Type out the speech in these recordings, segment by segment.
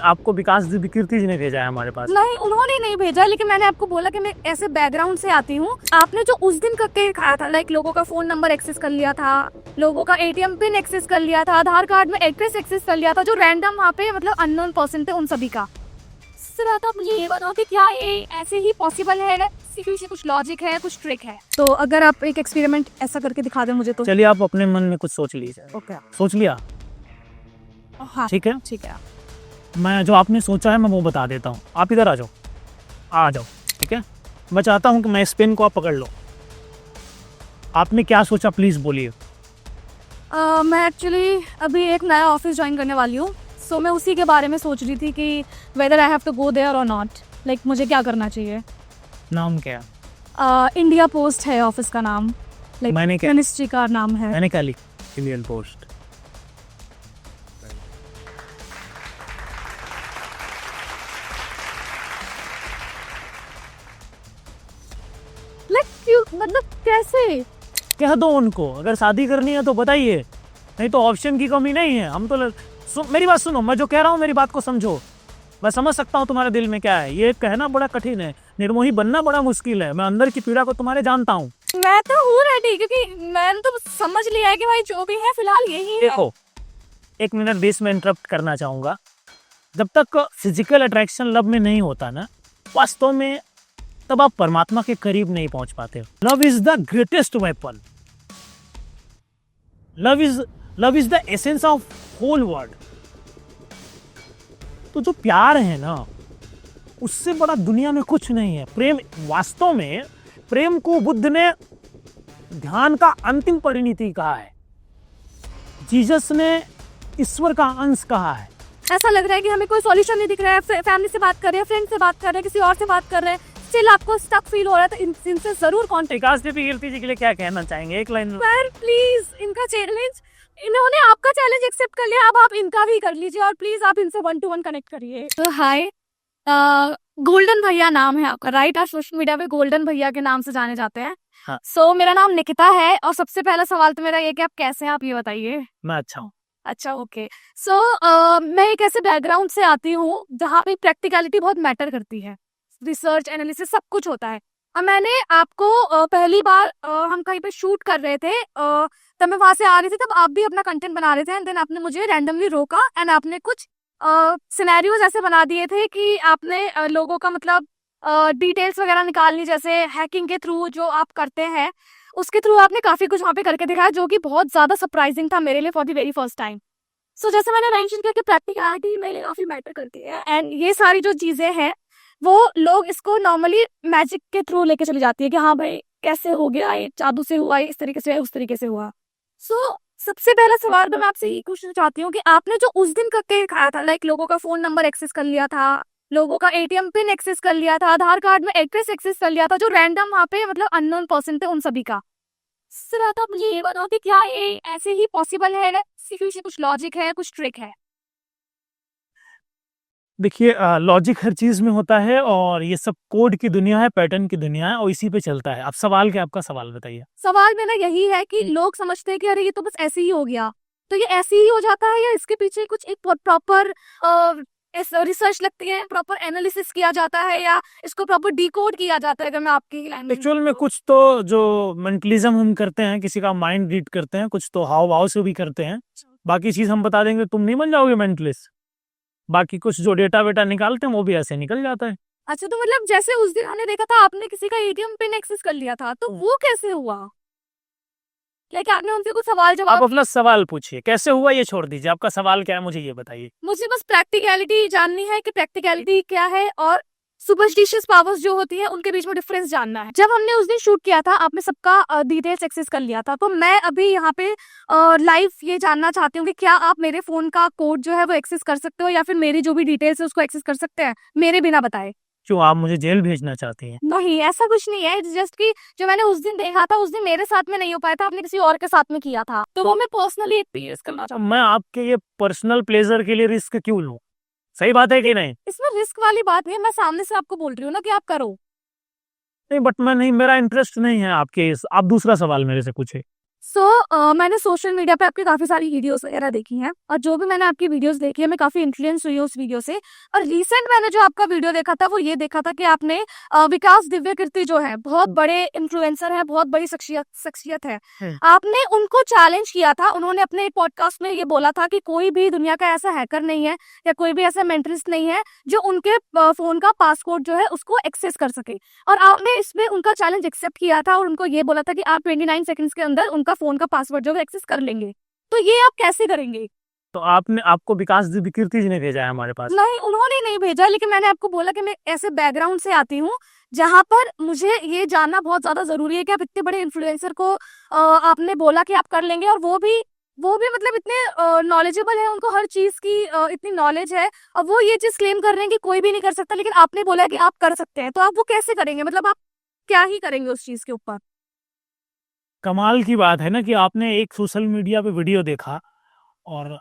आपको विकास विकृति जी ने भेजा है हमारे पास। नहीं, उन्होंने नहीं भेजा, लेकिन मैंने आपको बोला कि मैं ऐसे बैकग्राउंड से आती हूँ। आपने जो उस दिन करके दिखाया था, लाइक लोगों का फोन नंबर एक्सेस कर लिया था, लोगों का एटीएम पिन एक्सेस कर लिया था, आधार कार्ड में एड्रेस एक्सेस कर लिया था, जो रैंडम वहाँ पे मतलब अननोन पर्सन थे उन सभी का। सिर्फ तो मुझे ये बताओ कि क्या ये ऐसे ही पॉसिबल है, पीछे कुछ लॉजिक है, कुछ ट्रिक है? तो अगर आप एक एक्सपेरिमेंट ऐसा करके दिखा दें मुझे तो। चलिए आप अपने मन में कुछ सोच लीजिए। ओके, सोच लिया? हाँ ठीक है, ठीक है। मैं जो आपने सोचा है मैं वो बता देता हूँ। आप इधर आ जाओ। ठीक है, मैं चाहता हूँ कि मैं इस पेन को आप पकड़ लो। आपने क्या सोचा प्लीज बोलिए। मैं एक्चुअली अभी एक नया ऑफिस ज्वाइन करने वाली हूँ, सो मैं उसी के बारे में सोच रही थी कि whether I have to go there और नॉट, लाइक मुझे क्या करना चाहिए। नाम क्या? इंडिया पोस्ट है ऑफिस का नाम, लाइक मैंने क्या मिनिस्ट्री का नाम है। मैंने क्या लिखा? Indian post. मतलब कैसे? कह दो उनको, अगर शादी करनी है तो बताइए, नहीं तो ऑप्शन की कमी नहीं है। हम तो मेरी बात सुनो, मैं जो कह रहा हूँ मेरी बात को समझो। मैं समझ सकता हूँ तुम्हारे दिल में क्या है, ये कहना बड़ा कठिन है, निर्मोही बनना बड़ा मुश्किल है। मैं अंदर की पीड़ा को तुम्हारे जानता हूँ। मैं तो हूँ रेडी, क्योंकि मैंने तो समझ लिया है कि भाई जो भी है फिलहाल यही है। देखो, 1 मिनट बीच में इंटरप्ट करना चाहूंगा। जब तक फिजिकल अट्रैक्शन लव में नहीं होता ना, वास्तव में तब आप परमात्मा के करीब नहीं पहुंच पाते। Love is the greatest weapon. Love is the essence of whole world. तो जो प्यार है ना, उससे बड़ा दुनिया में कुछ नहीं है। प्रेम, वास्तव में प्रेम को बुद्ध ने ध्यान का अंतिम परिणति कहा है, जीसस ने ईश्वर का अंश कहा है। ऐसा लग रहा है कि हमें कोई सॉल्यूशन नहीं दिख रहा है। फैमिली से बात कर रहे हैं, फ्रेंड से बात कर रहे हैं, किसी और से बात कर रहे हैं, स्टिल आपको स्टक फील हो रहा है, तो इनसे जरूर कॉन्टेक्ट। विकास कीर्ति जी के लिए क्या कहना चाहेंगे, एक लाइन में? सर प्लीज, इनका चैलेंज, इन्होंने आपका चैलेंज एक्सेप्ट कर लिया, अब आप इनका भी कर लीजिए और प्लीज आप इनसे 1-to-1 कनेक्ट करिए। तो हाय, गोल्डन भैया नाम है आपका, राइट? आप सोशल मीडिया पे गोल्डन भैया के नाम से जाने जाते हैं। हाँ। सो मेरा नाम निकिता है, और सबसे पहला सवाल तो मेरा ये कि आप कैसे हैं, आप ये बताइए। मैं अच्छा हूँ। अच्छा, ओके। सो मैं एक ऐसे बैकग्राउंड से आती हूँ जहाँ पे प्रैक्टिकलिटी बहुत मैटर करती है, रिसर्च एनालिसिस सब कुछ होता है। अब मैंने आपको पहली बार हम कहीं पे शूट कर रहे थे, तब मैं वहां से आ रही थी, तब आप भी अपना कंटेंट बना रहे थे, एंड देन आपने मुझे रैंडमली रोका एंड आपने कुछ सिनेरियोज ऐसे बना दिए थे कि आपने लोगों का मतलब डिटेल्स वगैरह निकालनी, जैसे हैकिंग के थ्रू जो आप करते हैं उसके थ्रू आपने काफी कुछ वहाँ पे करके दिखाया, जो कि बहुत ज्यादा सरप्राइजिंग था मेरे लिए for the very first time. So जैसे मैंने मेंशन किया कि प्रैक्टिकलिटी मेरे लिए काफी मैटर करती है, एंड ये सारी जो चीजें हैं वो लोग इसको नॉर्मली मैजिक के थ्रू लेके चली जाती है कि हाँ भाई कैसे हो गया, ये जादू से हुआ, इस तरीके से उस तरीके से हुआ। सो सबसे पहला सवाल तो मैं आपसे ये पूछना चाहती हूँ कि आपने जो उस दिन करके दिखाया था, लाइक लोगों का फोन नंबर एक्सेस कर लिया था, लोगों का एटीएम पिन एक्सेस कर लिया था, आधार कार्ड में एड्रेस एक्सेस कर लिया था, जो रैंडम वहाँ पे मतलब अननोन पर्सन थे उन सभी का। सिर्फ तो मुझे ये बताओ कि क्या ये ऐसे ही पॉसिबल है, पीछे कुछ लॉजिक है, कुछ ट्रिक है? देखिए, लॉजिक हर चीज में होता है, और ये सब कोड की दुनिया है, पैटर्न की दुनिया है, और इसी पे चलता है। अब सवाल क्या, आपका सवाल बताइए। सवाल मेरा यही है कि लोग समझते हैं कि अरे ये तो बस ऐसे ही हो गया, तो ये ऐसे ही हो जाता है या इसके पीछे कुछ एक प्रॉपर रिसर्च लगती है, प्रॉपर एनालिसिस किया जाता है, या इसको प्रॉपर डिकोड किया जाता है? अगर मैं आपकी लैंग्वेज एक्चुअल में कुछ तो जो मेंटलिज्म हम करते हैं, किसी का माइंड रीड करते हैं, कुछ तो हाव भाव से भी करते हैं। बाकी चीज हम बता देंगे, तुम नहीं बन जाओगे मेंटलिस्ट। बाकी कुछ जो डेटा वेटा निकालते हैं वो भी ऐसे निकल जाता है। अच्छा, तो मतलब जैसे उस दिन हमने देखा था आपने किसी का एटीएम पिन एक्सेस कर लिया था, तो वो कैसे हुआ? लाइक आपने उनसे कुछ सवाल आप जवाब। अपना सवाल पूछिए, कैसे हुआ ये छोड़ दीजिए, आपका सवाल क्या है मुझे ये बताइए। मुझे बस प्रैक्टिकलिटी जाननी है कि प्रैक्टिकलिटी क्या है और सुपरस्टिशियस पावर्स जो होती है उनके बीच में डिफरेंस जानना है। जब हमने उस दिन शूट किया था आपने सबका डिटेल्स एक्सेस कर लिया था, तो मैं अभी यहाँ पे लाइव ये जानना चाहती हूँ कि क्या आप मेरे फोन का कोड जो है वो एक्सेस कर सकते हो, या फिर मेरी जो भी डिटेल्स है उसको एक्सेस कर सकते हैं मेरे बिना बताए? क्यों, आप मुझे जेल भेजना चाहती हैं? नहीं, ऐसा कुछ नहीं है, जस्ट कि जो मैंने उस दिन देखा था उस दिन मेरे साथ में नहीं हो पाया था, आपने किसी और के साथ में किया था, तो वो मैं पर्सनली एक्सपीरियंस करना चाहती हूँ। मैं आपके ये पर्सनल प्लेजर के लिए रिस्क क्यों लूं? सही बात है कि नहीं? इसमें रिस्क वाली बात नहीं है, मैं सामने से आपको बोल रही हूँ ना कि आप करो। नहीं, बट मैं नहीं, मेरा इंटरेस्ट नहीं है आपके आप दूसरा सवाल मेरे से पूछे। मैंने सोशल मीडिया पे आपकी काफ़ी सारी वीडियोस वगैरह देखी हैं और जो भी मैंने आपकी वीडियोस देखी है मैं काफ़ी इन्फ्लुएंस हुई हूँ उस वीडियो से। और रिसेंट मैंने जो आपका वीडियो देखा था वो ये देखा था कि आपने विकास दिव्य कीर्ति जो है बहुत बड़े इन्फ्लुएंसर है, बहुत बड़ी शख्सियत है, आपने उनको चैलेंज किया था। उन्होंने अपने पॉडकास्ट में ये बोला था कि कोई भी दुनिया का ऐसा हैकर नहीं है या कोई भी ऐसा मेंटलिस्ट नहीं है जो उनके फोन का पासवर्ड जो है उसको एक्सेस कर सके। और आपने इसमें उनका चैलेंज एक्सेप्ट किया था और उनको ये बोला था कि आप 29 सेकंड्स के अंदर उनका फोन का पासवर्ड जो है एक्सेस कर लेंगे। तो ये आप कैसे करेंगे? तो आपको विकास दिव्य कीर्ति जी ने भेजा है हमारे पास? नहीं, उन्होंने नहीं भेजा, लेकिन मैंने आपको बोला कि मैं ऐसे बैकग्राउंड से आती हूँ जहाँ पर मुझे ये जानना बहुत ज्यादा जरूरी है कि आप इतने बड़े इन्फ्लुएंसर को आपने बोला कि आप कर लेंगे और वो भी मतलब इतने नॉलेजेबल है, उनको हर चीज की इतनी नॉलेज है और वो ये चीज क्लेम कर रहे हैं कि कोई भी नहीं कर सकता, लेकिन आपने बोला कि आप कर सकते हैं। तो आप वो कैसे करेंगे? मतलब आप क्या ही करेंगे उस चीज के ऊपर? कमाल की बात है ना कि आपने एक सोशल मीडिया पे वीडियो देखा और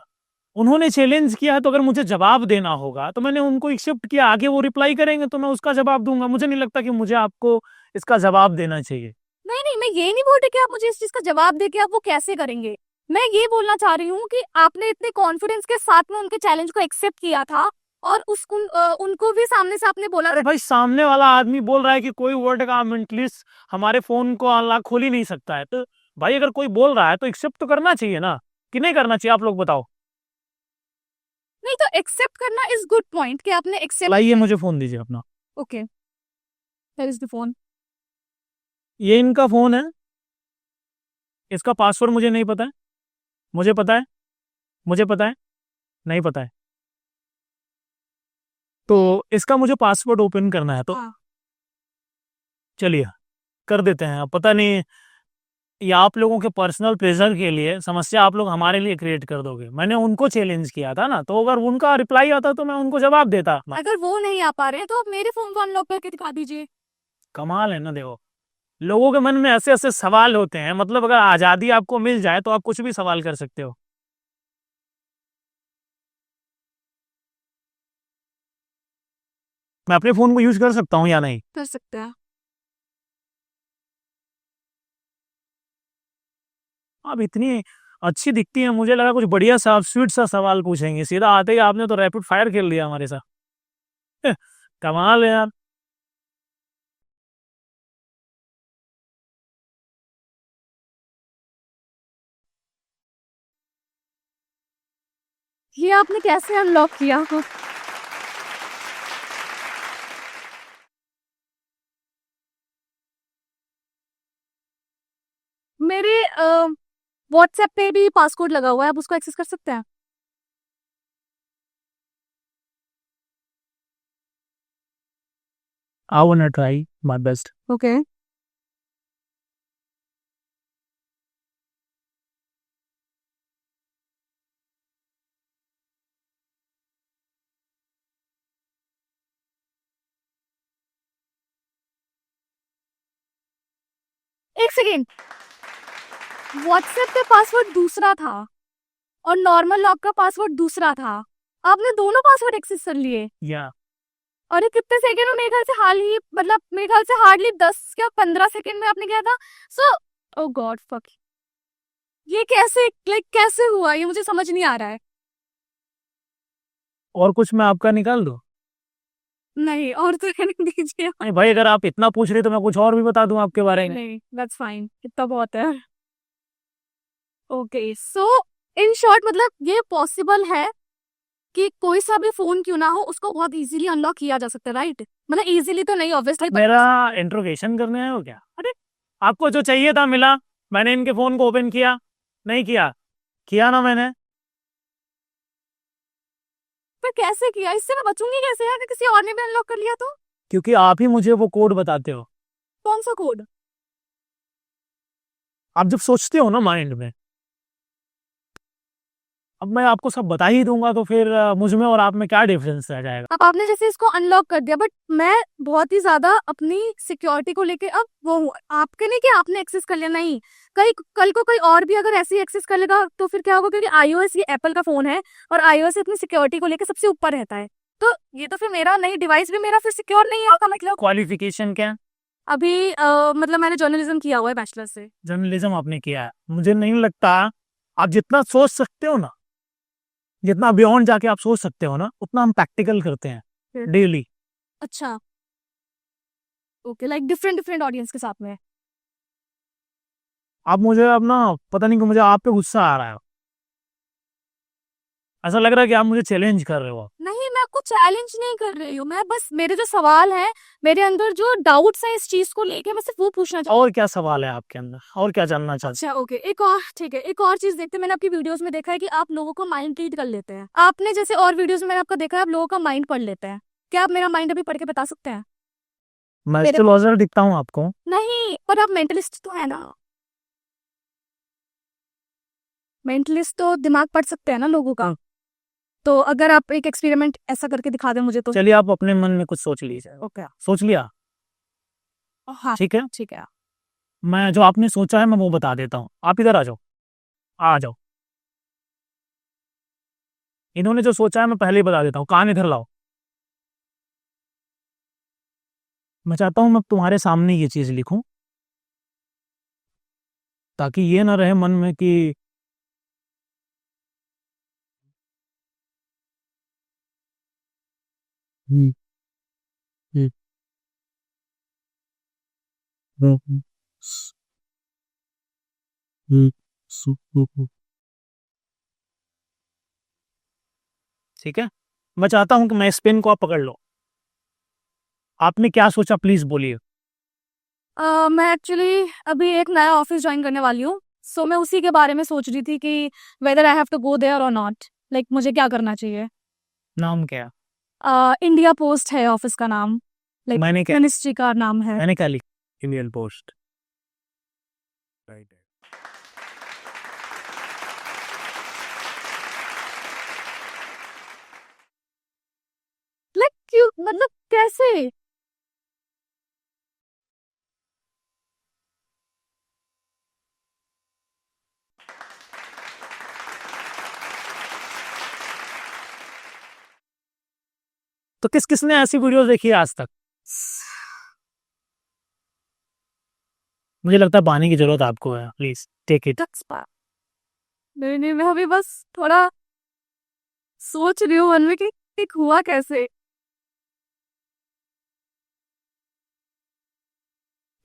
उन्होंने चैलेंज किया, तो अगर मुझे जवाब देना होगा तो मैंने उनको एक्सेप्ट किया, आगे वो रिप्लाई करेंगे तो मैं उसका जवाब दूंगा। मुझे नहीं लगता कि मुझे आपको इसका जवाब देना चाहिए। नहीं नहीं, मैं ये नहीं बोल रही कि आप मुझे इस चीज का जवाब दे के आप वो कैसे करेंगे। मैं ये बोलना चाह रही हूँ कि आपने इतने कॉन्फिडेंस के साथ में उनके चैलेंज को एक्सेप्ट किया था और उनको भी सामने से आपने बोला। अरे भाई, सामने वाला आदमी बोल रहा है कि कोई वर्ड का मेंटलिस्ट हमारे फोन को अनलॉक खोल ही नहीं सकता है, तो भाई अगर कोई बोल रहा है तो एक्सेप्ट तो करना चाहिए ना, कि नहीं करना चाहिए? आप लोग बताओ। नहीं, तो एक्सेप्ट करना इज गुड पॉइंट कि आपने एक्सेप्ट। लाइए, मुझे फोन दीजिए अपना। Okay, here is the phone. ये इनका फोन है, इसका पासवर्ड मुझे नहीं पता है। मुझे पता है, मुझे पता है, नहीं पता है। तो इसका मुझे पासवर्ड ओपन करना है, तो हाँ। चलिए कर देते हैं। अब पता नहीं, ये आप लोगों के पर्सनल प्रेशर के लिए समस्या आप लोग हमारे लिए क्रिएट कर दोगे। मैंने उनको चैलेंज किया था ना, तो अगर उनका रिप्लाई आता तो मैं उनको जवाब देता। अगर वो नहीं आ पा रहे हैं तो आप मेरे फोन को अनलॉक करके दिखा दीजिए। कमाल है ना, देखो लोगों के मन में ऐसे ऐसे सवाल होते हैं। मतलब अगर आजादी आपको मिल जाए तो आप कुछ भी सवाल कर सकते हो। मैं अपने फोन को यूज कर सकता हूँ या नहीं? कर सकते हैं। आप इतनी अच्छी दिखती है, मुझे लगा कुछ बढ़िया सा स्वीट सा सवाल पूछेंगे। सीधा आते ही आपने तो रैपिड फायर खेल दिया हमारे साथ। कमाल है यार। ये आपने कैसे अनलॉक किया? मेरे व्हाट्सएप पे भी पासकोड लगा हुआ है, आप उसको एक्सेस कर सकते हैं। I want try my best. Okay. एक सेकेंड, व्हाट्सएप पे पासवर्ड दूसरा था और नॉर्मल लॉक का पासवर्ड दूसरा था। आपने दोनों पासवर्ड एक्सेस कर लिए? या और ये कितने सेकंड में? मेरे ख्याल से हाल ही, मतलब मेरे ख्याल से हार्डली 10 या 15 सेकंड में आपने किया था। सो ओ गॉड फक, ये कैसे, लाइक कैसे हुआ? ये मुझे समझ नहीं आ रहा है। और कुछ मैं आपका निकाल दूं? नहीं, और तो कहने दीजिए। नहीं भाई, अगर आप इतना पूछ रहे तो मैं कुछ और भी बता दूं आपके बारे में। नहीं, दैट्स फाइन, इतना बहुत है। ओके, सो इन शॉर्ट मतलब ये पॉसिबल है कि कोई सा भी फोन क्यों ना हो उसको बहुत इजीली अनलॉक किया जा सकता है, राइट? मतलब इजीली तो नहीं ऑब्वियसली। मेरा इंट्रोगेशन करने आए हो क्या? अरे, आपको जो चाहिए था मिला। मैंने इनके फोन को ओपन किया? नहीं किया? किया ना मैंने। पर कैसे किया? इससे मैं बचूंगी कैसे यार? किसी और ने भी अनलॉक कर लिया तो? क्योंकि आप ही मुझे वो कोड बताते हो। कौन सा कोड? आप जब सोचते हो ना माइंड में, अब मैं आपको सब बता ही दूंगा तो फिर मुझ में और आप में क्या डिफरेंस रह जाएगा? अब आपने जैसे इसको अनलॉक कर दिया, बट मैं बहुत ही ज्यादा अपनी सिक्योरिटी को लेके अब वो हूँ। आपके नहीं कि आपने एक्सेस कर लिया, नहीं, कई कल को कोई और भी अगर ऐसे ही एक्सेस कर लेगा तो फिर क्या होगा? क्योंकि iOS ये एप्पल का फोन है और iOS अपनी सिक्योरिटी को लेके सबसे ऊपर रहता है। तो ये तो फिर मेरा नहीं, डिवाइस भी मेरा फिर सिक्योर नहीं है, इसका मतलब। क्वालिफिकेशन क्या है? अभी मतलब मैंने जर्नलिज्म किया हुआ है बैचलर से। जर्नलिज्म आपने किया है, मुझे नहीं लगता आप जितना सोच सकते हो ना, जितना बियॉन्ड जाके आप सोच सकते हो ना, उतना हम प्रैक्टिकल करते हैं फिर? डेली। अच्छा, okay, like different different audience के साथ में। आप मुझे अब ना, पता नहीं क्यों मुझे आप पे गुस्सा आ रहा है, ऐसा लग रहा है कि आप मुझे चैलेंज कर रहे हो। नहीं, मैं आपको चैलेंज नहीं कर रही हूँ, मैं बस मेरे जो सवाल हैं, मेरे अंदर जो डाउट्स हैं इस चीज को लेके, मैं सिर्फ वो पूछना चाहती और क्या सवाल है आपके अंदर, और क्या जानना हूँ। चाहते अच्छा, ओके, एक और, ठीक है, एक और चीज देखते हैं, मैंने आपकी वीडियोस में देखा है कि आप लोगों को माइंड रीड कर लेते हैं। आपने जैसे और वीडियोस में मैंने आपको देखा है आप लोगों का माइंड पढ़ लेते हैं। क्या आप मेरा माइंड अभी पढ़ के बता सकते हैं? मैं मेरे एस्ट्रोलॉजर दिखता हूँ आपको? नहीं, पर आप मेंटलिस्ट तो है ना। मेंटलिस्ट तो दिमाग पढ़ सकते हैं ना लोगों का। तो अगर आप एक एक्सपेरिमेंट ऐसा करके दिखा दें मुझे तो। चलिए आप अपने मन में कुछ सोच लीजिए। ओके, सोच लिया? हाँ, ठीक है, ठीक है। मैं जो आपने सोचा है मैं वो बता देता हूँ, आप इधर आ जाओ, आ जाओ। इन्होंने जो सोचा है मैं पहले ही बता देता हूँ, कान इधर लाओ। मैं चाहता हूँ मैं तुम्हारे सामने ये चीज लिखूं, ताकि ये ना रहे मन में कि हम्म, हम्म, हम्म, हम्म, ठीक है। मैं चाहता हूँ कि मैं इस पेन को आप पकड़ लो। आपने क्या सोचा प्लीज बोलिए। मैं एक्चुअली अभी एक नया ऑफिस ज्वाइन करने वाली हूँ। सो मैं उसी के बारे में सोच रही थी कि whether I have to go there और नॉट, लाइक मुझे क्या करना चाहिए। नाम क्या? इंडिया पोस्ट है ऑफिस का नाम, लाइक मैंने क्या मिनिस्ट्री का नाम है। मैंने क्या लिखा? Indian post. राइट। लाइक क्यों, मतलब कैसे? तो किस किसने ऐसी वीडियोस देखी है आज तक? मुझे लगता है पानी की जरूरत आपको है, प्लीज टेक इट। नहीं नहीं, मैं अभी बस थोड़ा सोच रही हूँ मन में कि हुआ कैसे,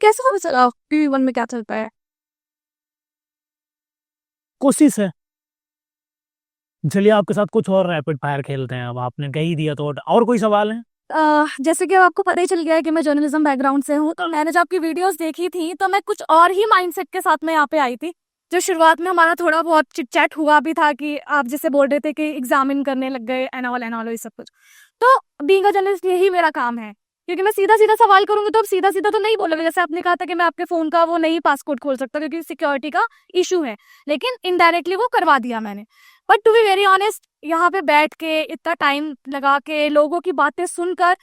कैसे पता चला कि मन में क्या चलता है। कोशिश है। चलिए आपके साथ कुछ और रैपिड फायर खेलते हैं, अब आपने कह ही दिया तो। और कोई सवाल है? जैसे कि अब आपको पता ही चल गया है कि मैं जर्नलिज्म बैकग्राउंड से हूँ, तो मैंने जब आपकी वीडियोस देखी थी तो मैं कुछ और ही माइंडसेट के साथ में यहाँ पे आई थी। जो शुरुआत में हमारा थोड़ा बहुत चिट चैट हुआ भी था कि आप जैसे बोल रहे थे कि एग्जामिन करने लग गए एंड ऑल ये सब कुछ। तो बीइंग अ जर्नलिस्ट यही मेरा काम है, क्योंकि मैं सीधा सीधा सवाल करूंगी तो अब सीधा सीधा तो नहीं बोलोगे। जैसे आपने कहा था कि मैं आपके फोन का वो नहीं पासकोड खोल सकता क्योंकि सिक्योरिटी का इशू है, लेकिन इनडायरेक्टली वो करवा दिया मैंने। But to be very honest, यहाँ पे बैठ के इतना टाइम लगा के लोगों की बातें सुनकर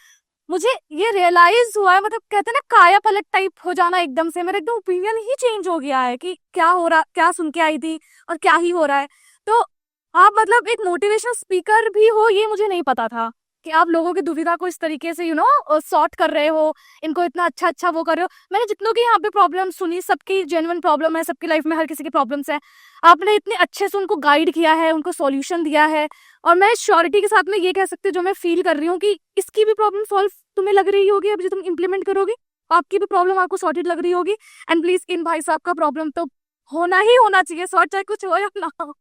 मुझे ये रियलाइज हुआ है, मतलब कहते हैं ना काया पलट टाइप हो जाना, एकदम से मेरा एकदम ओपिनियन ही चेंज हो गया है कि क्या हो रहा, क्या सुन के आई थी और क्या ही हो रहा है। तो आप मतलब एक मोटिवेशनल स्पीकर भी हो, ये मुझे नहीं पता था कि आप लोगों की दुविधा को इस तरीके से सॉर्ट कर रहे हो, इनको इतना अच्छा अच्छा वो कर रहे हो। मैंने जितनों की यहाँ पे प्रॉब्लम सुनी, सबकी जेन्युइन प्रॉब्लम है, सबकी लाइफ में हर किसी की प्रॉब्लम्स है। आपने इतने अच्छे से उनको गाइड किया है, उनको सॉल्यूशन दिया है, और मैं श्योरिटी के साथ में ये कह सकती हूँ जो मैं फील कर रही हूँ कि इसकी भी प्रॉब्लम सॉल्व तुम्हें लग रही होगी, अभी जो तुम इम्प्लीमेंट करोगे आपकी भी प्रॉब्लम आपको सॉर्टेड लग रही होगी। एंड प्लीज इन भाई साहब का प्रॉब्लम तो होना ही होना चाहिए सॉर्ट, चाहे कुछ हो या ना हो।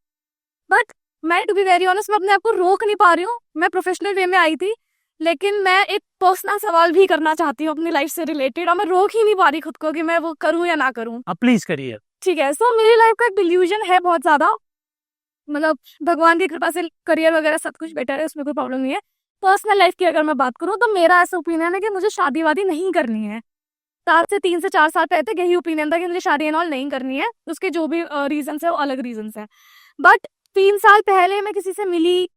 बट मैं टू बी वेरी ऑनेस्ट, मैं अपने आप को रोक नहीं पा रही हूँ। मैं प्रोफेशनल वे में आई थी, लेकिन मैं एक पर्सनल सवाल भी करना चाहती हूँ अपनी लाइफ से रिलेटेड, और मैं रोक ही नहीं पा रही खुद को कि मैं वो करूँ या ना करूँ। आप प्लीज करिए। ठीक है, सो मेरी लाइफ का एक डिल्यूजन है बहुत ज्यादा, मतलब भगवान की कृपा से करियर वगैरह सब कुछ बेटर है, उसमें कोई प्रॉब्लम नहीं है। पर्सनल लाइफ की अगर मैं बात करूँ तो मेरा ऐसा ओपिनियन है कि मुझे शादी वादी नहीं करनी है। साल से 3 से 4 साल पहले तक यही ओपिनियन था कि मुझे शादी एंड ऑल नहीं करनी है। उसके जो भी रीजन है वो अलग रीजन है। बट 3 साल पहले मैं किसी से मिली,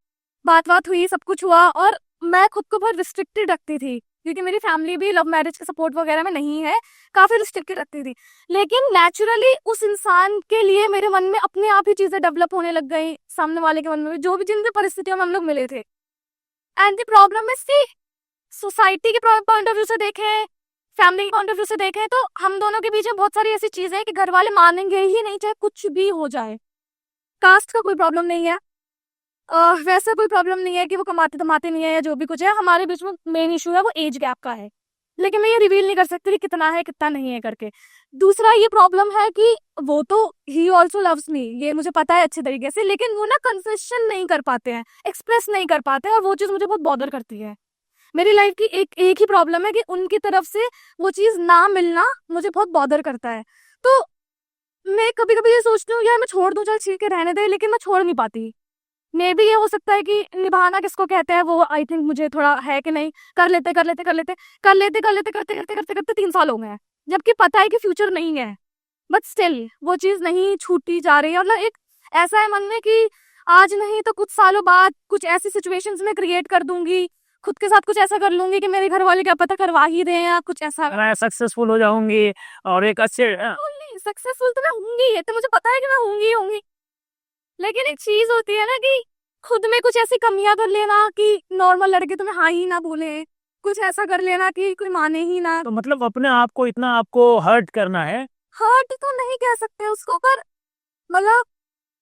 बात बात हुई, सब कुछ हुआ, और मैं खुद को बहुत रिस्ट्रिक्टेड रखती थी क्योंकि मेरी फैमिली भी लव मैरिज के सपोर्ट वगैरह में नहीं है, काफी रिस्ट्रिक्टेड रखती थी। लेकिन नेचुरली उस इंसान के लिए मेरे मन में अपने आप ही चीजें डेवलप होने लग गई, सामने वाले के मन में भी, जो भी जिन भी परिस्थितियों में हम लोग मिले थे। And the problem is see, society के पॉइंट ऑफ व्यू से देखें, फैमिली के पॉइंट ऑफ व्यू से देखें तो हम दोनों के बीच में बहुत सारी ऐसी चीजें हैं कि घर वाले मानेंगे ही नहीं, चाहे कुछ भी हो जाए। कास्ट का कोई प्रॉब्लम नहीं है, वैसा कोई प्रॉब्लम नहीं है कि वो कमाते धमाते नहीं है या जो भी कुछ है। हमारे बीच में मेन इशू है वो एज गैप का है, लेकिन मैं ये रिवील नहीं कर सकती कि कितना है कितना नहीं है करके। दूसरा ये प्रॉब्लम है कि वो तो ही ऑल्सो लव्स मी, ये मुझे पता है अच्छे तरीके से, लेकिन वो ना कन्फेशन नहीं कर पाते हैं, एक्सप्रेस नहीं कर पाते हैं, और वो चीज़ मुझे बहुत बॉदर करती है। मेरी लाइफ की एक ही प्रॉब्लम है कि उनकी तरफ से वो चीज़ ना मिलना मुझे बहुत बॉदर करता है। तो मैं कभी कभी ये सोचती हूँ यार मैं छोड़ दूँ, चल ठीक है रहने दे, लेकिन मैं छोड़ नहीं पाती। मे भी ये हो सकता है कि निभाना किसको कहते हैं वो आई थिंक मुझे थोड़ा है कि नहीं, कर लेते कर लेते कर लेते कर लेते कर लेते करते करते करते करते 3 साल हो गए हैं, जबकि पता है कि फ्यूचर नहीं है, बट स्टिल वो चीज़ नहीं छूटी जा रही है। मतलब एक ऐसा है मन में कि आज नहीं तो कुछ सालों बाद कुछ ऐसी सिचुएशंस में क्रिएट कर दूंगी, खुद के साथ कुछ ऐसा कर लूंगी कि मेरे घर वाले क्या पता करवा ही रहे हैं या कुछ ऐसा। मैं सक्सेसफुल हो जाऊंगी और एक अच्छे सक्सेसफुल तो मैं होंगी, ये तो मुझे पता है कि मैं होंगी ही होंगी, लेकिन एक चीज होती है ना कि खुद में कुछ ऐसी कमियां कर लेना कि नॉर्मल लड़के तुम्हें हाँ ही ना बोले, कुछ ऐसा कर लेना कि कोई माने ही ना। तो मतलब अपने आप को इतना आपको हर्ट करना है। हर्ट तो नहीं कह सकते उसको, पर मतलब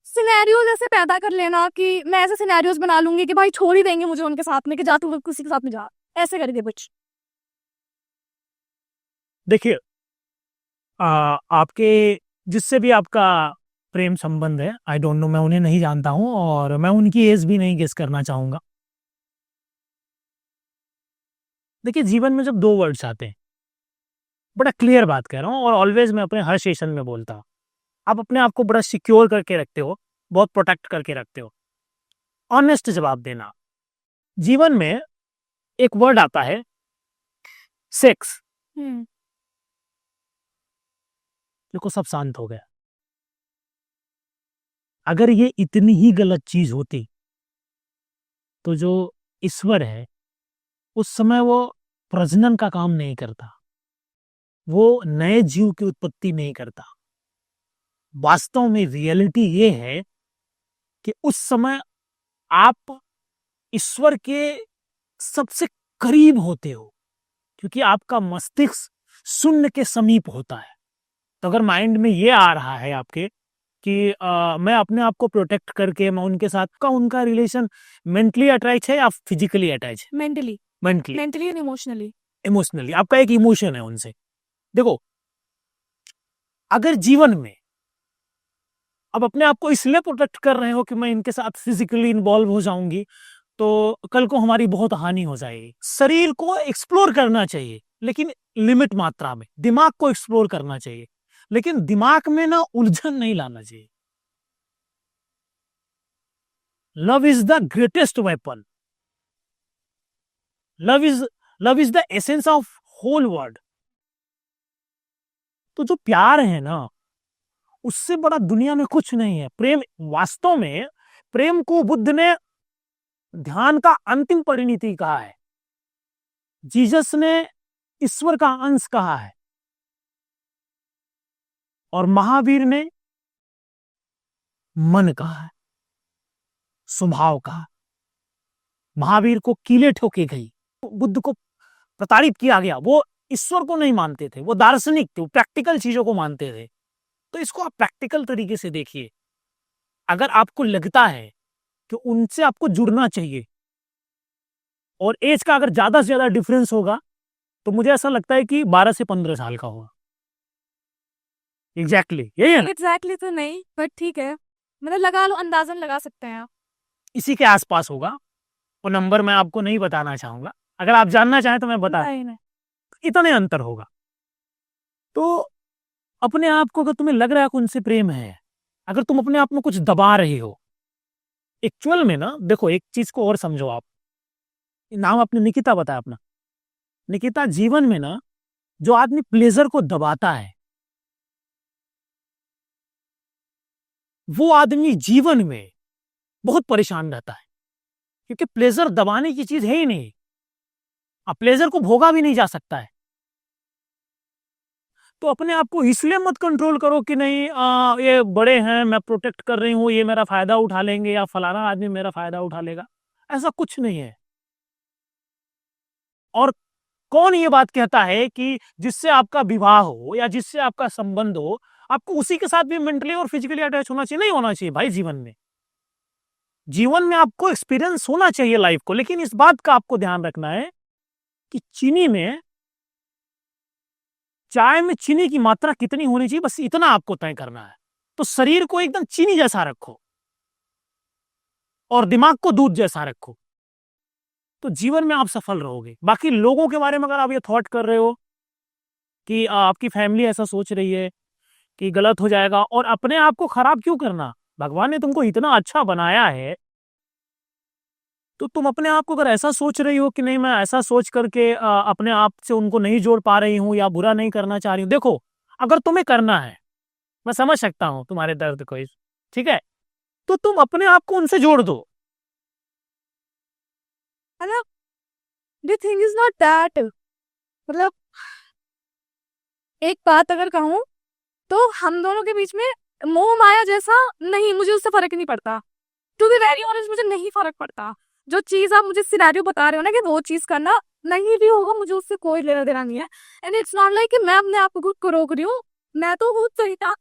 सिनेरियोज ऐसे पैदा कर लेना कि मैं ऐसे सिनेरियोज बना लूंगी कि भाई छोड़ ही देंगे मुझे उनके साथ में, कि जा तू किसी के साथ में जा, ऐसे करके कुछ। देखिए आपके जिससे भी आपका प्रेम संबंध है, आई डोंट नो, मैं उन्हें नहीं जानता हूं और मैं उनकी एज भी नहीं गेस करना चाहूंगा। देखिए जीवन में जब 2 वर्ड्स आते हैं, बड़ा क्लियर बात कह रहा हूँ और ऑलवेज मैं अपने हर सेशन में बोलता हूँ, आप अपने आप को बड़ा सिक्योर करके रखते हो, बहुत प्रोटेक्ट करके रखते हो। ऑनेस्ट जवाब देना। जीवन में एक वर्ड आता है सेक्स, देखो सब शांत हो गया। अगर ये इतनी ही गलत चीज होती तो जो ईश्वर है उस समय वो प्रजनन का काम नहीं करता, वो नए जीव की उत्पत्ति नहीं करता। वास्तव में रियलिटी ये है कि उस समय आप ईश्वर के सबसे करीब होते हो, क्योंकि आपका मस्तिष्क शून्य के समीप होता है। तो अगर माइंड में ये आ रहा है आपके कि मैं अपने आप को प्रोटेक्ट करके मैं उनके साथ का, उनका रिलेशन मेंटली अटैच है या फिजिकली अटैच है? Mentally and emotionally. इमोशनली आपका एक इमोशन है उनसे। देखो अगर जीवन में अब अपने आप को इसलिए प्रोटेक्ट कर रहे हो कि मैं इनके साथ फिजिकली इन्वॉल्व हो जाऊंगी तो कल को हमारी बहुत हानि हो जाएगी। शरीर को एक्सप्लोर करना चाहिए लेकिन लिमिट मात्रा में, दिमाग को एक्सप्लोर करना चाहिए लेकिन दिमाग में ना उलझन नहीं लाना चाहिए। Love is the greatest weapon, love is the essence of whole world. तो जो प्यार है ना उससे बड़ा दुनिया में कुछ नहीं है। प्रेम, वास्तव में प्रेम को बुद्ध ने ध्यान का अंतिम परिणति कहा है, जीसस ने ईश्वर का अंश कहा है और महावीर ने मन कहा है, स्वभाव कहा। महावीर को कीले ठोके गई, बुद्ध को प्रताड़ित किया गया, वो ईश्वर को नहीं मानते थे, वो दार्शनिक थे, वो प्रैक्टिकल चीजों को मानते थे। तो इसको आप प्रैक्टिकल तरीके से देखिए। अगर आपको लगता है कि उनसे आपको जुड़ना चाहिए और एज का अगर ज्यादा से ज्यादा डिफरेंस होगा तो मुझे ऐसा लगता है कि 12 से 15 साल का होगा। एग्जैक्टली यही है ना? एग्जैक्टली तो नहीं, बट ठीक है, मतलब लगा लो, अंदाजन लगा सकते हैं आप। इसी के आसपास होगा। वो नंबर मैं आपको नहीं बताना चाहूंगा, अगर आप जानना चाहें तो मैं बता, इतने अंतर होगा। तो अपने आप को, अगर तुम्हें लग रहा है कि उनसे प्रेम है, अगर तुम अपने आप में कुछ दबा रहे हो, एक्चुअल में ना देखो एक चीज को और समझो। आप नाम आपने निकिता बताया अपना, निकिता जीवन में ना जो आदमी प्लेजर को दबाता है वो आदमी जीवन में बहुत परेशान रहता है, क्योंकि प्लेजर दबाने की चीज है ही नहीं। अब प्लेजर को भोगा भी नहीं जा सकता है। तो अपने आप को इसलिए मत कंट्रोल करो कि नहीं ये बड़े हैं, मैं प्रोटेक्ट कर रही हूं, ये मेरा फायदा उठा लेंगे या फलाना आदमी मेरा फायदा उठा लेगा। ऐसा कुछ नहीं है। और कौन ये बात कहता है कि जिससे आपका विवाह हो या जिससे आपका संबंध हो, आपको उसी के साथ भी मेंटली और फिजिकली अटैच होना चाहिए? नहीं होना चाहिए भाई। जीवन में आपको एक्सपीरियंस होना चाहिए लाइफ को, लेकिन इस बात का आपको ध्यान रखना है कि चाय में चीनी की मात्रा कितनी होनी चाहिए, बस इतना आपको तय करना है। तो शरीर को एकदम चीनी जैसा रखो और दिमाग को दूध जैसा रखो, तो जीवन में आप सफल रहोगे। बाकी लोगों के बारे में अगर आप ये थॉट कर रहे हो कि आपकी फैमिली ऐसा सोच रही है कि गलत हो जाएगा, और अपने आप को खराब क्यों करना? भगवान ने तुमको इतना अच्छा बनाया है, तो तुम अपने आप को अगर ऐसा सोच रही हो कि नहीं, मैं ऐसा सोच करके अपने आप से उनको नहीं जोड़ पा रही हूँ या बुरा नहीं करना चाह रही हूँ, देखो अगर तुम्हें करना है, मैं समझ सकता हूँ तुम्हारे दर्द को, ठीक है, तो तुम अपने आप को उनसे जोड़ दो। मतलब the thing is not that, मतलब एक बात अगर कहूँ तो हम दोनों के बीच में मोह माया जैसा नहीं, मुझे उससे फर्क नहीं पड़ता। टू बी वेरी ऑनेस्ट, मुझे नहीं फर्क पड़ता। जो चीज आप मुझे सिनेरियो बता रहे हो ना कि वो चीज करना, नहीं भी होगा, मुझे उससे कोई लेना देना नहीं है। एंड इट्स नॉट लाइक कि मैं अपने आप को खुद को रोक रही हूँ। मैं तो हूँ सही था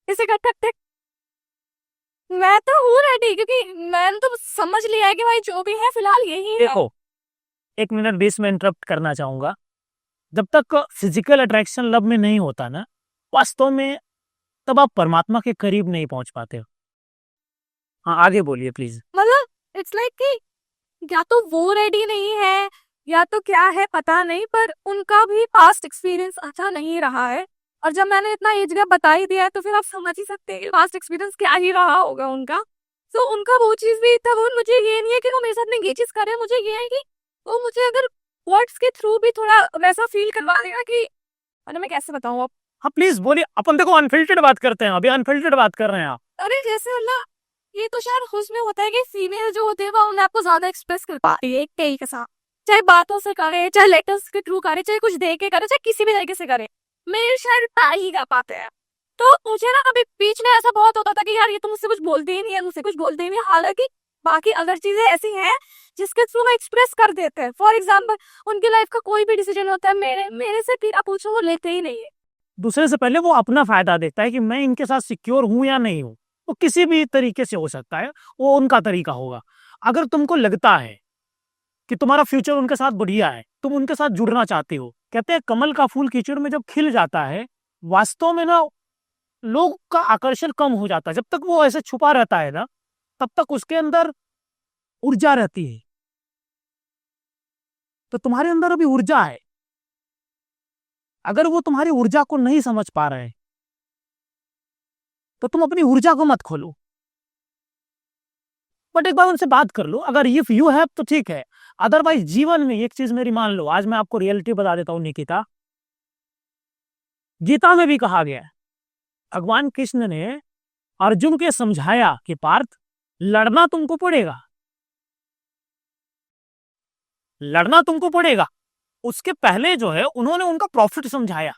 इसे कर सकते, मैं तो हूँ रेडी, क्योंकि मैंने तो समझ लिया है कि भाई जो भी है फिलहाल यही है। देखो 1 मिनट बीच में इंटरप्ट करना चाहूंगा। जब तक फिजिकल अट्रैक्शन लव में नहीं होता ना, वास्तव में तब आप परमात्मा के करीब नहीं पहुंच पाते हो। हाँ आगे बोलिए प्लीज। मतलब इट्स लाइक कि या तो वो रेडी नहीं है या तो क्या है पता नहीं, पर उनका भी पास्ट एक्सपीरियंस अच्छा नहीं रहा है। और जब मैंने इतना एज गैप बता ही दिया है तो फिर आप समझ ही सकते हैं कि पास्ट एक्सपीरियंस क्या ही रहा होगा उनका। तो उनका वो चीज भी था, वो मुझे ये नहीं है कि वो मेरे साथ में ये चीज करे, मुझे ये है कि वो मुझे अगर वर्ड्स के थ्रू भी थोड़ा वैसा फील करवा देगा कि, अरे मैं कैसे बताऊं अब। हाँ प्लीज बोलिए। अपन देखो अनफिल्टर्ड बात करते हैं, अभी अनफिल्टर्ड बात कर रहे हैं आप। अरे जैसे मतलब ये तो शायद उसमें होता है कि फीमेल जो होते हैं वो अपने आप को ज्यादा एक्सप्रेस कर पाती है एक कई के साथ, चाहे बातों से करे, चाहे लेटर्स के थ्रू करे, चाहे कुछ दे के करे, चाहे किसी भी तरीके से करे। मेरे शायद ता ही कर पाते हैं। तो मुझे ना अभी बीच में ऐसा बहुत होता था कि यार ये तो मुझसे कुछ बोलते ही नहीं है, मुझसे कुछ बोलते ही नहीं है। हालांकि बाकी अदर चीजें ऐसी हैं जिसके थ्रू मैं एक्सप्रेस कर देते हैं। फॉर एग्जाम्पल उनकी लाइफ का कोई भी डिसीजन होता है, मेरे मेरे से फिर आप पूछो वो लेते ही नहीं है। दूसरे से पहले वो अपना फायदा देखता है कि मैं इनके साथ सिक्योर हूं या नहीं हूं। वो किसी भी तरीके से हो सकता है, वो उनका तरीका होगा। अगर तुमको लगता है कि तुम्हारा फ्यूचर उनके साथ बढ़िया है, तुम उनके साथ जुड़ना चाहते हो, कहते हैं कमल का फूल कीचड़ में जब खिल जाता है, वास्तव में ना लोग का आकर्षण कम हो जाता है। जब तक वो ऐसे छुपा रहता है ना, तब तक उसके अंदर ऊर्जा रहती है। तो तुम्हारे अंदर अभी ऊर्जा है, अगर वो तुम्हारी ऊर्जा को नहीं समझ पा रहे हैं तो तुम अपनी ऊर्जा को मत खोलो, बट एक बार उनसे बात कर लो। अगर इफ यू हैव तो ठीक है, अदरवाइज जीवन में एक चीज मेरी मान लो। आज मैं आपको रियलिटी बता देता हूं निकिता, गीता में भी कहा गया है, भगवान कृष्ण ने अर्जुन के समझाया कि पार्थ लड़ना तुमको पड़ेगा, लड़ना तुमको पड़ेगा। उसके पहले जो है उन्होंने उनका प्रॉफिट समझाया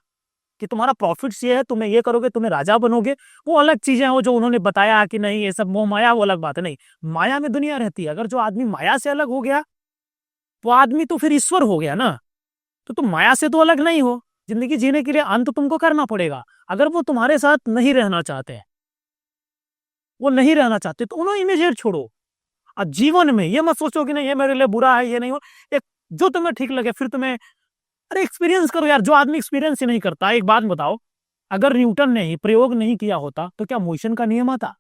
कि तुम्हारा प्रॉफिट ये है, तुम्हें ये करोगे तुम्हें राजा बनोगे। वो अलग चीजें हैं, वो जो उन्होंने बताया कि नहीं ये सब मोह माया, वो अलग बात है। नहीं, माया में दुनिया रहती है। अगर जो आदमी माया से अलग हो गया वो आदमी तो फिर ईश्वर हो गया ना। तो तुम माया से तो अलग नहीं हो। जिंदगी जीने के लिए अंत तुमको करना पड़ेगा। अगर वो तुम्हारे साथ नहीं रहना चाहते हैं, वो नहीं रहना चाहते, तो उन्हें इमीडिएट छोड़ो। और जीवन में ये मत सोचो कि नहीं ये मेरे लिए बुरा है, ये नहीं हो। एक जो तुम्हें ठीक लगे फिर तुम्हें, अरे एक्सपीरियंस करो यार। जो आदमी एक्सपीरियंस ही नहीं करता, एक बात बताओ, अगर न्यूटन ने ही प्रयोग नहीं किया होता तो क्या मोशन का नियम आता?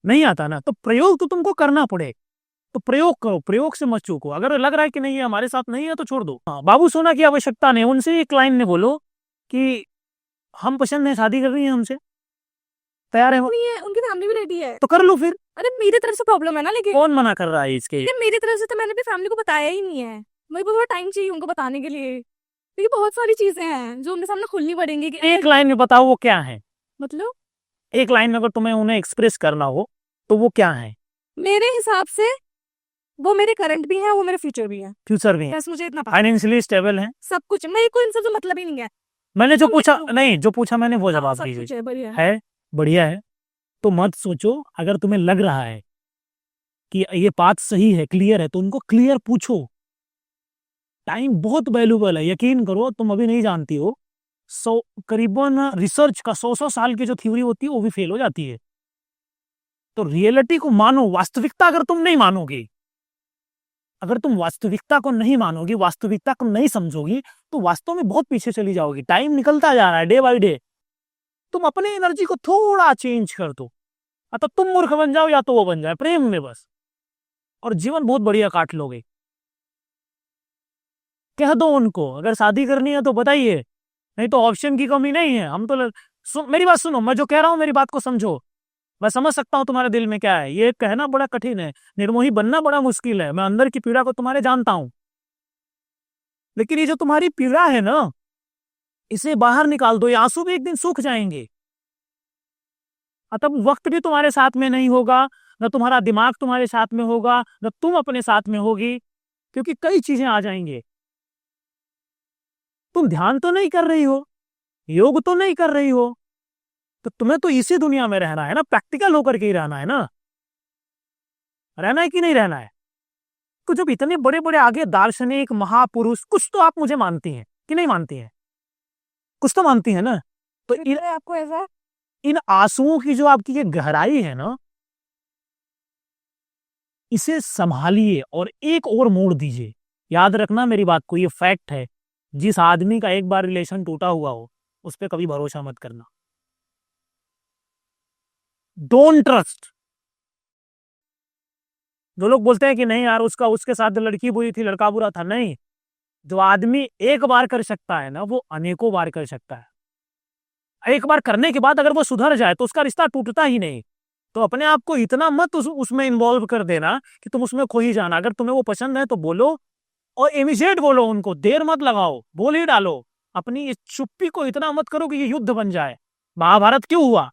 नहीं आता ना। तो प्रयोग तो तुमको करना पड़े, तो प्रयोग करो, प्रयोग से मत चूको। अगर लग रहा है कि नहीं ये हमारे साथ नहीं है तो छोड़ दो। हाँ, बाबू सोना की आवश्यकता नहीं। उनसे एक लाइन में बोलो कि हम पसंद है, शादी कर रही है हमसे, तैयार है वो, नहीं है, उनकी फैमिली भी रेडी है। तो कर लो फिर। अरे मेरी तरफ से प्रॉब्लम है ना, लेकिन कौन मना कर रहा है इसके? मेरी तरफ से तो मैंने भी फैमिली को बताया ही नहीं है। मेरे को थोड़ा टाइम चाहिए उनको बताने के लिए, क्योंकि बहुत सारी चीजें हैं जो उनके सामने खुलनी पड़ेंगी कि एक लाइन में बताओ वो क्या है। मतलब एक लाइन में अगर तुम्हें उन्हें एक्सप्रेस करना हो तो वो क्या है? मेरे हिसाब से वो मेरे करंट भी है, वो मेरे फ्यूचर भी है। फ्यूचर में बस मुझे इतना पता, फाइनेंशियली स्टेबल है, सब कुछ। मेरे को इनसे तो मतलब ही नहीं है। मैंने जो तो पूछा मेरे को- नहीं, जो पूछा मैंने वो जवाब सब कुछ दीजिए। है, बढ़िया है। है, बढ़िया है। तो मत सोचो, अगर तुम्हें लग रहा है कि ये बात सही है, क्लियर है, तो उनको क्लियर पूछो। टाइम बहुत वैल्यूबल है, यकीन करो, तुम अभी नहीं जानती हो। करीबन रिसर्च का 100 साल की जो थ्योरी होती है वो भी फेल हो जाती है। तो रियलिटी को मानो, वास्तविकता अगर तुम नहीं मानोगी, अगर तुम वास्तविकता को नहीं मानोगी, वास्तविकता को नहीं समझोगी, तो वास्तव में बहुत पीछे चली जाओगी। टाइम निकलता जा रहा है डे बाय डे। तुम अपनी एनर्जी को थोड़ा चेंज कर दो, तो तुम मूर्ख बन जाओ या तो वो बन जाए, प्रेम में बस, और जीवन बहुत बढ़िया काट लोगे। कह दो उनको, अगर शादी करनी है तो बताइए, नहीं तो ऑप्शन की कमी नहीं है। हम तो मेरी बात सुनो, मैं जो कह रहा हूं मेरी बात को समझो। मैं समझ सकता हूँ तुम्हारे दिल में क्या है, ये कहना बड़ा कठिन है, निर्मोही बनना बड़ा मुश्किल है, मैं अंदर की पीड़ा को तुम्हारे जानता हूं। लेकिन ये जो तुम्हारी पीड़ा है ना, इसे बाहर निकाल दो, ये आंसू भी एक दिन सूख जाएंगे। तब वक्त भी तुम्हारे साथ में नहीं होगा, न तुम्हारा दिमाग तुम्हारे साथ में होगा, न तुम अपने साथ में होगी, क्योंकि कई चीजें आ जाएंगे। तुम ध्यान तो नहीं कर रही हो, योग तो नहीं कर रही हो, तो तुम्हें तो इसी दुनिया में रहना है ना, प्रैक्टिकल होकर के ही रहना है ना, रहना है कि नहीं रहना है। तो जब इतने बड़े बड़े आगे दार्शनिक महापुरुष, कुछ तो आप मुझे मानती हैं कि नहीं मानती हैं, कुछ तो मानती है ना, तो आपको ऐसा इन आंसुओं की जो आपकी ये गहराई है ना, इसे संभालिए और एक और मोड़ दीजिए। याद रखना मेरी बात को, ये फैक्ट है, जिस आदमी का एक बार रिलेशन टूटा हुआ हो उस पर कभी भरोसा मत करना। Don't trust. जो लोग बोलते हैं कि नहीं यार उसका, उसके साथ लड़की बुरी थी, लड़का बुरा था, नहीं, जो आदमी एक बार कर सकता है ना, वो अनेकों बार कर सकता है। एक बार करने के बाद अगर वो सुधर जाए तो उसका रिश्ता टूटता ही नहीं। तो अपने आप को इतना मत उसमें इन्वॉल्व कर देना कि तुम उसमें खो ही जाना। अगर तुम्हें वो पसंद है तो बोलो, और इमीडिएट बोलो उनको, देर मत लगाओ, बोल ही डालो। अपनी इस चुप्पी को इतना मत करो कि ये युद्ध बन जाए। महाभारत क्यों हुआ?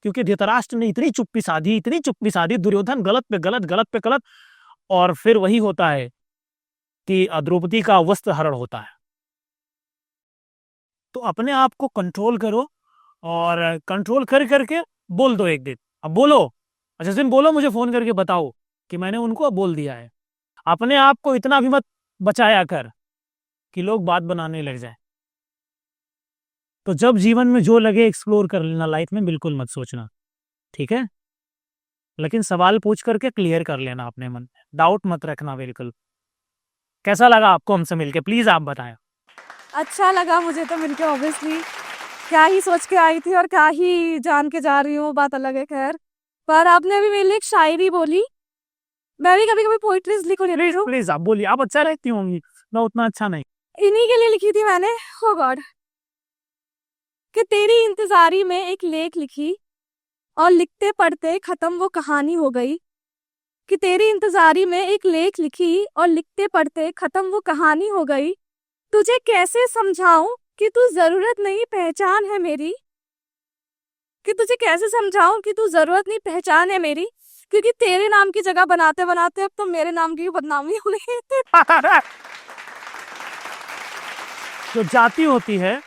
क्योंकि धृतराष्ट्र ने इतनी चुप्पी साधी, इतनी चुप्पी साधी, दुर्योधन गलत पे गलत, गलत पे गलत, और फिर वही होता है कि द्रौपदी का वस्त्र हरण होता है। तो अपने आप को कंट्रोल करो, और कंट्रोल कर करके बोल दो एक दिन। अब बोलो, अच्छा दिन बोलो, मुझे फोन करके बताओ कि मैंने उनको अब बोल दिया है। अपने आप को इतना भी मत बचाया कर कि लोग बात बनाने लग जाए। तो जब जीवन में जो लगे एक्सप्लोर कर लेना, लाइफ में बिल्कुल मत सोचना, ठीक है? लेकिन सवाल पूछ करके क्लियर कर लेना अपने मन में, डाउट मत रखना बिल्कुल। कैसा लगा आपको हमसे मिलके, प्लीज आप बताएं। अच्छा लगा मुझे तो मिलके, ऑब्वियसली क्या ही सोच के आई थी और क्या ही जान के जा रही हूँ, बात अलग है। खैर, पर आपने अभी मेरे लिए एक शायरी बोली, मैं भी कभी कभी पोइट्रीज लिख लेती हूँ। प्लीज आप बोलिए, आप अच्छा रहती होंगी, मैं उतना अच्छा नहीं। इन्हीं के लिए लिखी थी मैंने, हो गॉड, कि तेरी इंतजारी में एक लेख लिखी और लिखते पढ़ते खत्म वो कहानी हो गई। कि तेरी इंतजारी में एक लेख लिखी और लिखते पढ़ते खत्म वो कहानी हो गई। तुझे कैसे समझाऊं कि तू जरूरत नहीं पहचान है मेरी। कि तुझे कैसे समझाऊं कि तू जरूरत नहीं पहचान है मेरी, क्योंकि तेरे नाम की जगह बनाते बनाते अब तो मेरे नाम की बदनामी हो रही है। जो जाति होती है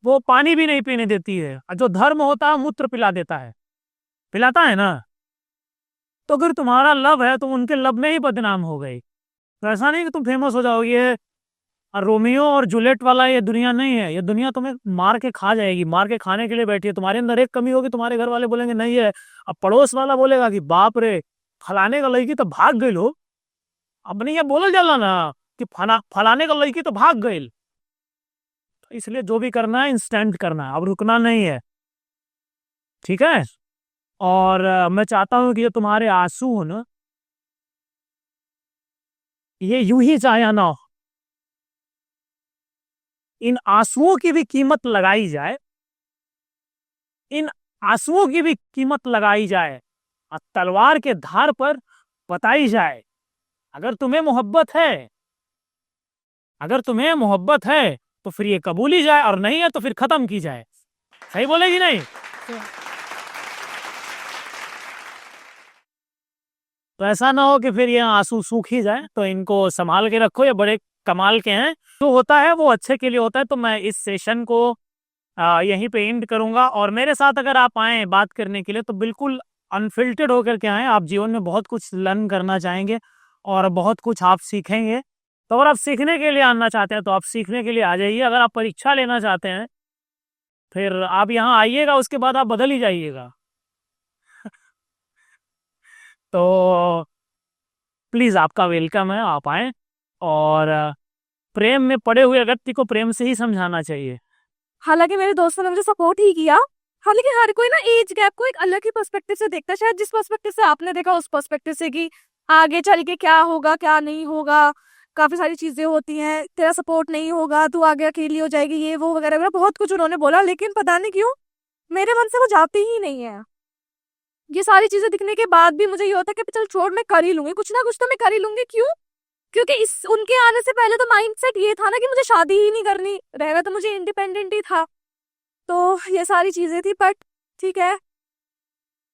वो पानी भी नहीं पीने देती है, और जो धर्म होता है मूत्र पिला देता है, पिलाता है ना। तो अगर तुम्हारा लव है तो उनके लव में ही बदनाम हो गई। तो ऐसा नहीं कि तुम फेमस हो जाओगी। और रोमियो और जूलियट वाला ये दुनिया नहीं है, ये दुनिया तुम्हें मार के खा जाएगी, मार के खाने के लिए बैठी है। तुम्हारे अंदर एक कमी होगी, तुम्हारे घर वाले बोलेंगे नहीं है, अब पड़ोस वाला बोलेगा कि बाप रे फलाने का लड़की तो भाग गई लो। अब नहीं ये बोल जाला ना कि फलाने का लड़की तो भाग गई। तो इसलिए जो भी करना है इंस्टेंट करना है, अब रुकना नहीं है, ठीक है? और मैं चाहता हूं कि ये तुम्हारे आंसू हो ना, ये यूं ही जाया ना हो। इन आंसुओं की भी कीमत लगाई जाए, इन आंसुओं की भी कीमत लगाई जाए, और तलवार के धार पर बताई जाए। अगर तुम्हें मोहब्बत है, अगर तुम्हें मोहब्बत है तो फिर ये कबूली जाए, और नहीं है तो फिर खत्म की जाए। सही बोलेगी नहीं? तो ऐसा ना हो कि फिर ये आंसू सूख ही जाए। तो इनको संभाल के रखो, ये बड़े कमाल के हैं। जो होता है वो अच्छे के लिए होता है। तो मैं इस सेशन को यहीं पे एंड करूंगा, और मेरे साथ अगर आप आए बात करने के लिए तो बिल्कुल अनफिल्टर्ड होकर के आए। आप जीवन में बहुत कुछ लर्न करना चाहेंगे और बहुत कुछ आप सीखेंगे। तो अगर आप सीखने के लिए आना चाहते हैं तो आप सीखने के लिए आ जाइए। अगर आप परीक्षा लेना चाहते हैं फिर आप यहाँ आइएगा, उसके बाद आप बदल ही जाइएगा। तो प्लीज आपका वेलकम है, आप आए। और प्रेम में पड़े हुए व्यक्ति को प्रेम से ही समझाना चाहिए। हालांकि मेरे दोस्तों ने मुझे सपोर्ट ही किया, हालांकि हर कोई ना एज गैप को एक अलग ही पर्सपेक्टिव से देखता है। शायद जिस पर्सपेक्टिव से आपने देखा उस पर्सपेक्टिव से कि आगे चल के क्या होगा क्या नहीं होगा, काफी सारी चीजें होती हैं, तेरा सपोर्ट नहीं होगा, तू आगे अकेली हो जाएगी, ये वो वगैरह वगैरह बहुत कुछ उन्होंने बोला, लेकिन पता नहीं क्यों मेरे मन से वो जाती ही नहीं है। ये सारी चीजें दिखने के बाद भी मुझे ये होता है कि चल छोड़, मैं कर ही लूंगी, कुछ ना कुछ तो मैं कर ही लूंगी। क्यों? क्योंकि इस उनके आने से पहले तो माइंडसेट ये था ना कि मुझे शादी ही नहीं करनी, रहना तो मुझे इंडिपेंडेंट ही था। तो ये सारी चीजें थी, बट ठीक है,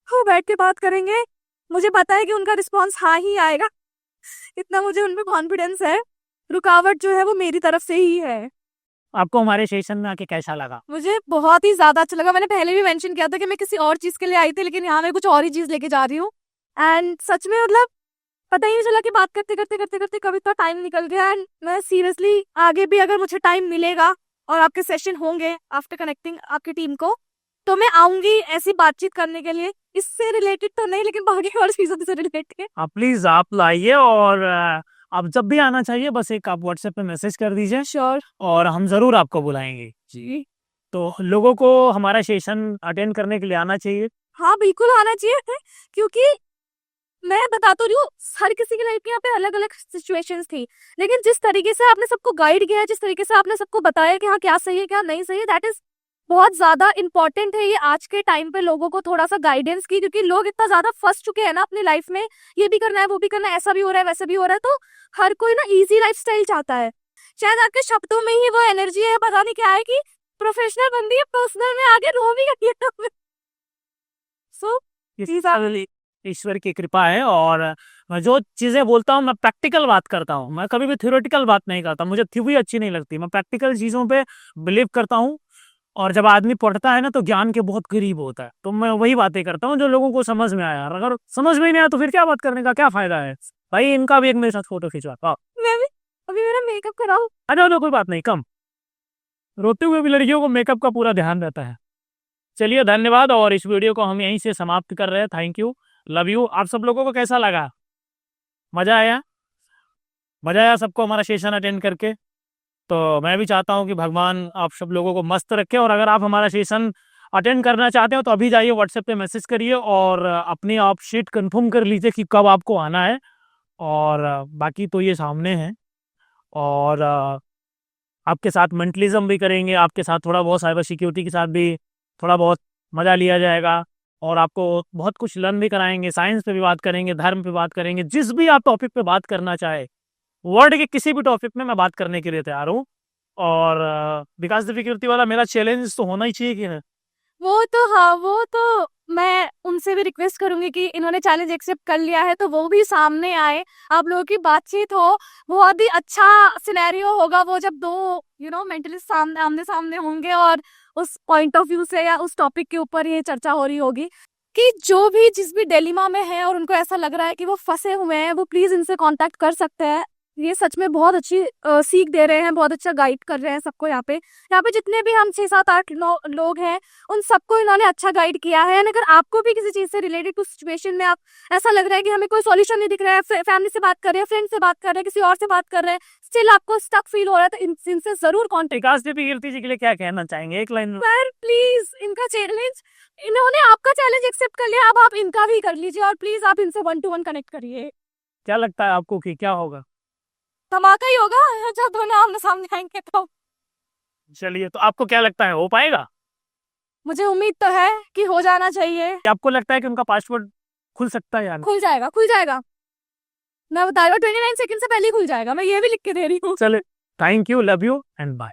वो बैठ के बात करेंगे। मुझे पता है कि उनका रिस्पॉन्स हाँ ही आएगा, इतना मुझे उनमें कॉन्फिडेंस है। रुकावट जो है वो मेरी तरफ से ही है। आपको हमारे सेशन में आके कैसा लगा? मुझे बहुत ही ज्यादा अच्छा लगा। मैंने पहले भी मेंशन किया था कि मैं किसी और चीज के लिए आई थी, लेकिन यहाँ मैं कुछ और ही चीज लेके जा रही हूँ। एंड सच में मतलब पता ही नहीं चला कि बात करते करते करते करते कभी तो टाइम निकल गया। एंड मैं सीरियसली आगे भी अगर मुझे टाइम मिलेगा और आपके सेशन होंगे आफ्टर कनेक्टिंग आपकी टीम को, तो मैं आऊंगी ऐसी बातचीत करने के लिए। इससे रिलेटेड तो नहीं, लेकिन बाकी और चीजों से रिलेटेड। आप प्लीज आप लाइए, और आप जब भी आना चाहिए बस एक आप व्हाट्सएप पे मैसेज कर दीजिए, श्योर। और हम जरूर आपको बुलाएंगे। जी तो लोगों को हमारा सेशन अटेंड करने के लिए आना चाहिए। हाँ, बिल्कुल आना चाहिए, क्योंकि मैं बता तो रही हूँ हर किसी की लाइफ में यहाँ पे अलग अलग सिचुएशंस थी, लेकिन जिस तरीके से आपने सबको गाइड किया है, जिस तरीके से आपने सबको बताया कि हाँ क्या सही है क्या नहीं सही है, दैट इज बहुत ज्यादा इंपॉर्टेंट है। ये आज के टाइम पे लोगों को थोड़ा सा गाइडेंस की, क्योंकि लोग इतना ज्यादा फंस चुके हैं ना अपनी लाइफ में, ये भी करना है वो भी करना है, ऐसा भी हो रहा है वैसा भी हो रहा है, तो हर कोई ना इजी लाइफस्टाइल चाहता है। शायद आपके शब्दों में ही वो एनर्जी है, पता नहीं क्या है, कि प्रोफेशनल बंदी है, पर्सनल में आगे रो भी गई है। सो ईश्वर की कृपा है, और मैं जो चीजें बोलता हूँ मैं प्रैक्टिकल बात करता हूँ, मैं कभी भी थ्योरेटिकल बात नहीं करता। मुझे थ्योरी अच्छी नहीं लगती, मैं प्रैक्टिकल चीजों पे बिलीव करता हूँ। और जब आदमी पढ़ता है ना तो ज्ञान के बहुत करीब होता है, तो मैं वही बातें करता हूँ जो लोगों को समझ में आया। अगर समझ में नहीं आया तो फिर क्या बात करने का क्या फायदा है? भाई इनका भी एक मेरे साथ फोटो खिंचवा। मैं भी अभी मेरा मेकअप कराऊं? अरे कोई बात नहीं, कम रोते हुए भी लड़कियों को मेकअप का पूरा ध्यान रहता है। चलिए धन्यवाद, और इस वीडियो को हम यहीं से समाप्त कर रहे हैं। Thank you, love you. आप सब लोगों को कैसा लगा? मजा आया? मजा आया सबको हमारा सेशन अटेंड करके? तो मैं भी चाहता हूं कि भगवान आप सब लोगों को मस्त रखे। और अगर आप हमारा सेशन अटेंड करना चाहते हो तो अभी जाइए व्हाट्सएप पे मैसेज करिए, और अपनी आप शीट कंफर्म कर लीजिए कि कब आपको आना है। और बाकी तो ये सामने है, और आपके साथ मेंटलिज्म भी करेंगे, आपके साथ थोड़ा बहुत साइबर सिक्योरिटी के साथ भी थोड़ा बहुत मजा लिया जाएगा, और आपको बहुत कुछ लर्न भी कराएंगे। साइंस पे भी बात करेंगे, धर्म पे बात करेंगे, जिस भी आप टॉपिक पे बात करना चाहे, वर्ल्ड के किसी भी टॉपिक में मैं बात करने के लिए तैयार हूँ। और विकास दिव्यकीर्ति वाला मेरा चैलेंज तो होना ही चाहिए कि नहीं? वो तो हाँ, वो तो मैं उनसे भी रिक्वेस्ट करूंगी कि इन्होंने चैलेंज एक्सेप्ट कर लिया है तो वो भी सामने आए, आप लोगों की बातचीत हो। बहुत ही अच्छा सिनेरियो होगा वो, जब दो मेंटली सामने आमने सामने होंगे और उस पॉइंट ऑफ व्यू से या उस टॉपिक के ऊपर ये चर्चा हो रही होगी कि जो भी जिस भी डिलेमा में है और उनको ऐसा लग रहा है कि वो फंसे हुए हैं, वो प्लीज इनसे कांटेक्ट कर सकते हैं। ये सच में बहुत अच्छी सीख दे रहे हैं, बहुत अच्छा गाइड कर रहे हैं सबको। यहाँ पे जितने भी हम 6-7-8 लोग हैं, उन सबको इन्होंने अच्छा गाइड किया है। अगर आपको भी किसी चीज से रिलेटेड कुछ सिचुएशन में आप ऐसा लग रहा है कि हमें कोई सॉल्यूशन नहीं दिख रहा है, फैमिली से बात कर रहे हैं, फ्रेंड से बात कर रहे हैं, किसी और से बात कर रहे हैं, स्टिल आपको स्टक फील हो रहा है, तो इनसे जरूर कॉन्टेक्ट। विकास दिव्यकीर्ति जी के लिए क्या कहना चाहेंगे एक लाइन में? प्लीज इनका चैलेंज, इन्होंने आपका चैलेंज एक्सेप्ट कर लिया, अब आप इनका भी कर लीजिए, और प्लीज आप इनसे 1-to-1 कनेक्ट करिए। क्या लगता है आपको कि क्या होगा? धमाका ही होगा जब दोनों आमने सामने आएंगे तो। चलिए, तो आपको क्या लगता है, हो पाएगा? मुझे उम्मीद तो है कि हो जाना चाहिए। आपको लगता है कि उनका पासवर्ड खुल सकता है? यार खुल जाएगा, खुल जाएगा, मैं बता रही हूँ 29 सेकंड से पहले ही खुल जाएगा, मैं ये भी लिख के दे रही हूँ। चले, thank you, love you and bye.